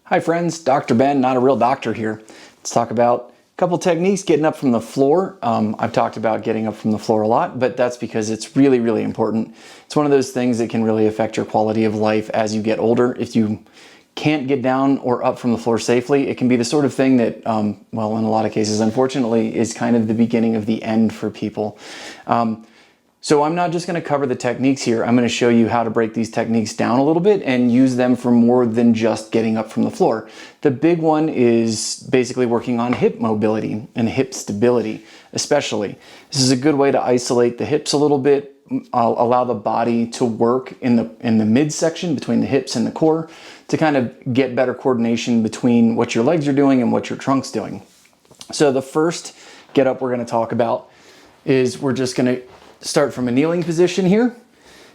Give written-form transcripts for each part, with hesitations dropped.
Hi friends, Dr. Ben, not a real doctor here. Let's talk about a couple techniques getting up from the floor. I've talked about getting up from the floor a lot, but that's because it's really, really important. It's one of those things that can really affect your quality of life as you get older. If you can't get down or up from the floor safely, it can be the sort of thing that, well, in a lot of cases, unfortunately, is kind of the beginning of the end for people. So I'm not just going to cover the techniques here. I'm going to show you how to break these techniques down a little bit and use them for more than just getting up from the floor. The big one is basically working on hip mobility and hip stability, especially. This is a good way to isolate the hips a little bit, allow the body to work in the midsection between the hips and the core to kind of get better coordination between what your legs are doing and what your trunk's doing. So the first get up we're going to talk about is we're just going to start from a kneeling position here,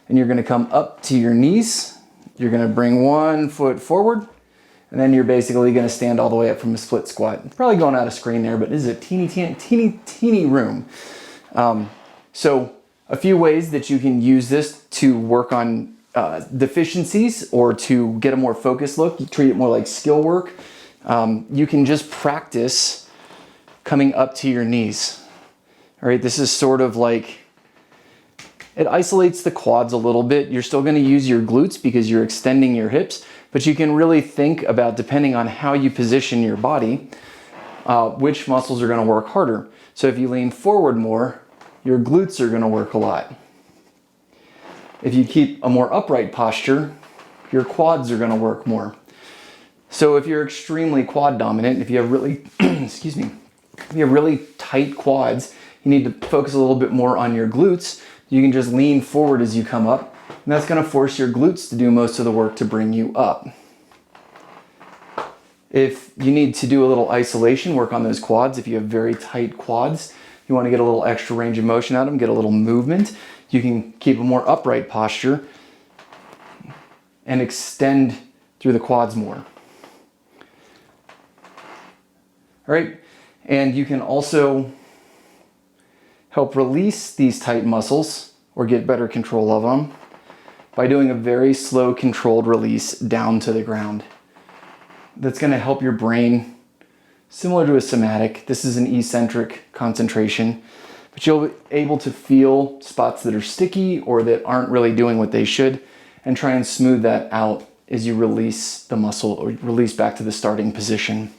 and you're going to come up to your knees. You're going to bring one foot forward, and then you're basically going to stand all the way up from a split squat. Probably going out of screen there, but this is a teeny room. So a few ways that you can use this to work on deficiencies or to get a more focused look. You treat it more like skill work. You can just practice coming up to your knees. All right, this is sort of like, it isolates the quads a little bit. You're still going to use your glutes because you're extending your hips, but you can really think about, depending on how you position your body, which muscles are going to work harder. So if you lean forward more, your glutes are going to work a lot. If you keep a more upright posture, your quads are going to work more. So if you're extremely quad dominant, if you have really, excuse me, if you have really tight quads, you need to focus a little bit more on your glutes. You can just lean forward as you come up, and that's going to force your glutes to do most of the work to bring you up. If you need to do a little isolation, work on those quads. If you have very tight quads, you want to get a little extra range of motion out of them, get a little movement. You can keep a more upright posture and extend through the quads more. All right, and you can also help release these tight muscles or get better control of them by doing a very slow controlled release down to the ground. That's going to help your brain, similar to a somatic. This is an eccentric concentration, but you'll be able to feel spots that are sticky or that aren't really doing what they should and try and smooth that out as you release the muscle or release back to the starting position.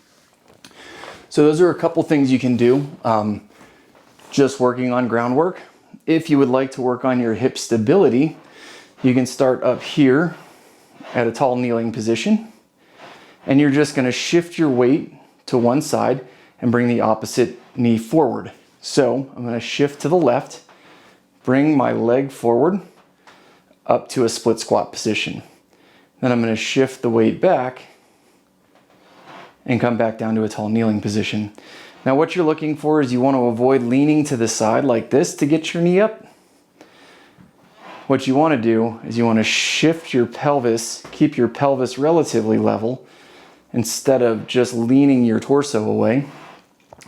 So those are a couple things you can do. Just working on groundwork. If you would like to work on your hip stability, you can start up here at a tall kneeling position, and you're just going to shift your weight to one side and bring the opposite knee forward. So I'm going to shift to the left, bring my leg forward up to a split squat position. Then I'm going to shift the weight back and come back down to a tall kneeling position. Now what you're looking for is you want to avoid leaning to the side like this to get your knee up. What you want to do is you want to shift your pelvis, keep your pelvis relatively level instead of just leaning your torso away.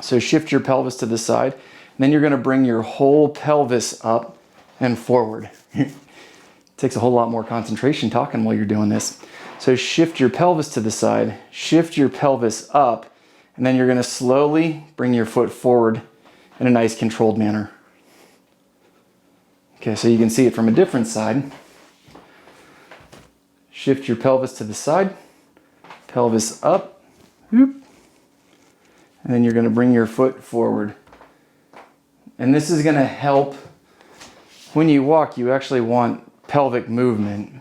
So shift your pelvis to the side, and then you're going to bring your whole pelvis up and forward. It takes a whole lot more concentration talking while you're doing this. So shift your pelvis to the side, shift your pelvis up, and then you're going to slowly bring your foot forward in a nice controlled manner. Okay, so you can see it from a different side. Shift your pelvis to the side, pelvis up, whoop, and then you're going to bring your foot forward. And this is going to help when you walk. You actually want pelvic movement.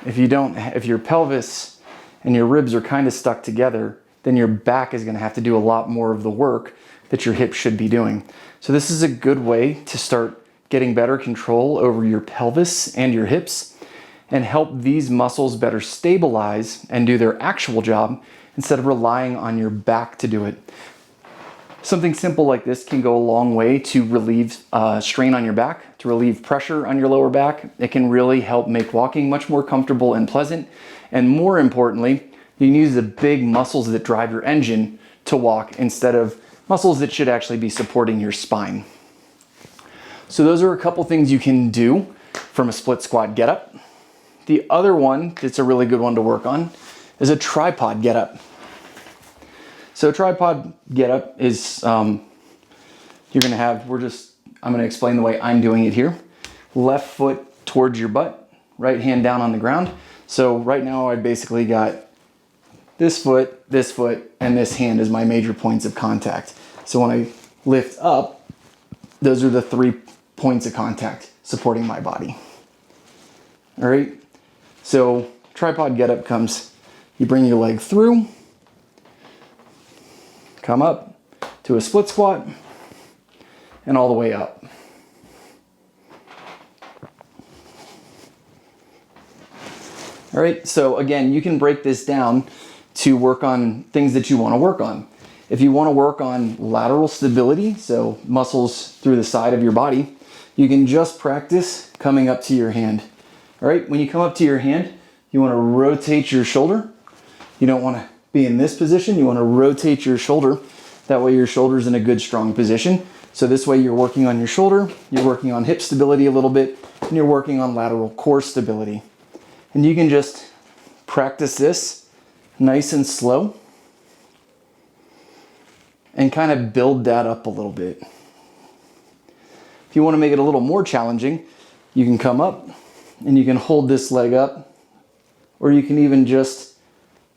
If your pelvis and your ribs are kind of stuck together, then your back is going to have to do a lot more of the work that your hips should be doing. So this is a good way to start getting better control over your pelvis and your hips and help these muscles better stabilize and do their actual job instead of relying on your back to do it. Something simple like this can go a long way to relieve strain on your back, to relieve pressure on your lower back. It can really help make walking much more comfortable and pleasant. And more importantly, you can use the big muscles that drive your engine to walk instead of muscles that should actually be supporting your spine. So those are a couple things you can do from a split squat get up. The other one that's a really good one to work on is a tripod get up. So tripod get up is, I'm gonna explain the way I'm doing it here. Left foot towards your butt, right hand down on the ground. So right now I basically got this foot, and this hand as my major points of contact. So when I lift up, those are the 3 points of contact supporting my body. All right, so tripod get up comes, you bring your leg through, come up to a split squat, and all the way up. All right, so again, you can break this down to work on things that you want to work on. If you want to work on lateral stability, so muscles through the side of your body, you can just practice coming up to your hand. All right, when you come up to your hand, you want to rotate your shoulder. You don't want to be in this position. You want to rotate your shoulder. That way your shoulder's in a good, strong position. So this way you're working on your shoulder, you're working on hip stability a little bit, and you're working on lateral core stability. And you can just practice this nice and slow and kind of build that up a little bit. If you want to make it a little more challenging, you can come up and you can hold this leg up, or you can even just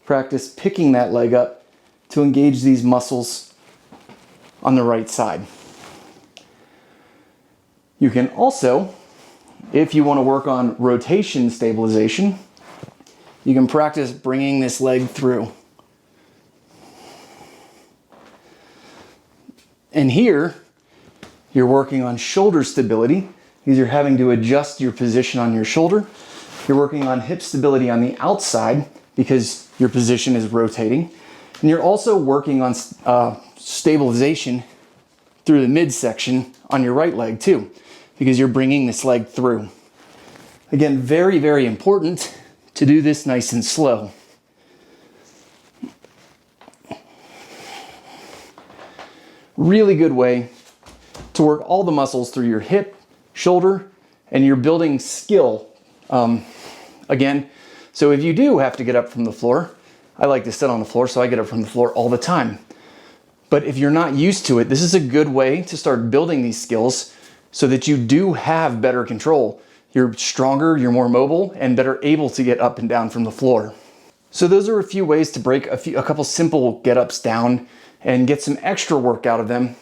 practice picking that leg up to engage these muscles on the right side. You can also, if you want to work on rotation stabilization, you can practice bringing this leg through. And here, you're working on shoulder stability because you're having to adjust your position on your shoulder. You're working on hip stability on the outside because your position is rotating. And you're also working on stabilization through the midsection on your right leg too, because you're bringing this leg through. Again, very, very important to do this nice and slow. Really good way to work all the muscles through your hip, shoulder, and you're building skill. Again, so if you do have to get up from the floor, I like to sit on the floor, so I get up from the floor all the time. But if you're not used to it, this is a good way to start building these skills so that you do have better control. You're stronger, you're more mobile, and better able to get up and down from the floor. So those are a few ways to break a couple simple get-ups down and get some extra work out of them.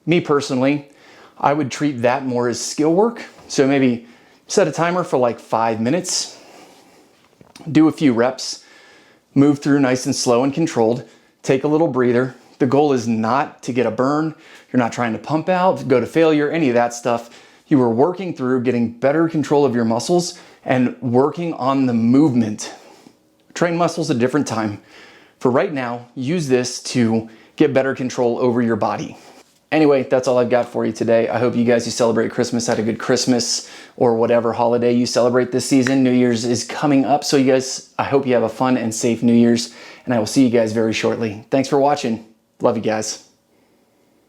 Me personally, I would treat that more as skill work. So maybe set a timer for like 5 minutes, do a few reps, move through nice and slow and controlled, take a little breather. The goal is not to get a burn. You're not trying to pump out, go to failure, any of that stuff. You are working through getting better control of your muscles and working on the movement. Train muscles at a different time. For right now, use this to get better control over your body. Anyway, that's all I've got for you today. I hope you guys who celebrate Christmas had a good Christmas or whatever holiday you celebrate this season. New Year's is coming up, so you guys, I hope you have a fun and safe New Year's, and I will see you guys very shortly. Thanks for watching. Love you guys.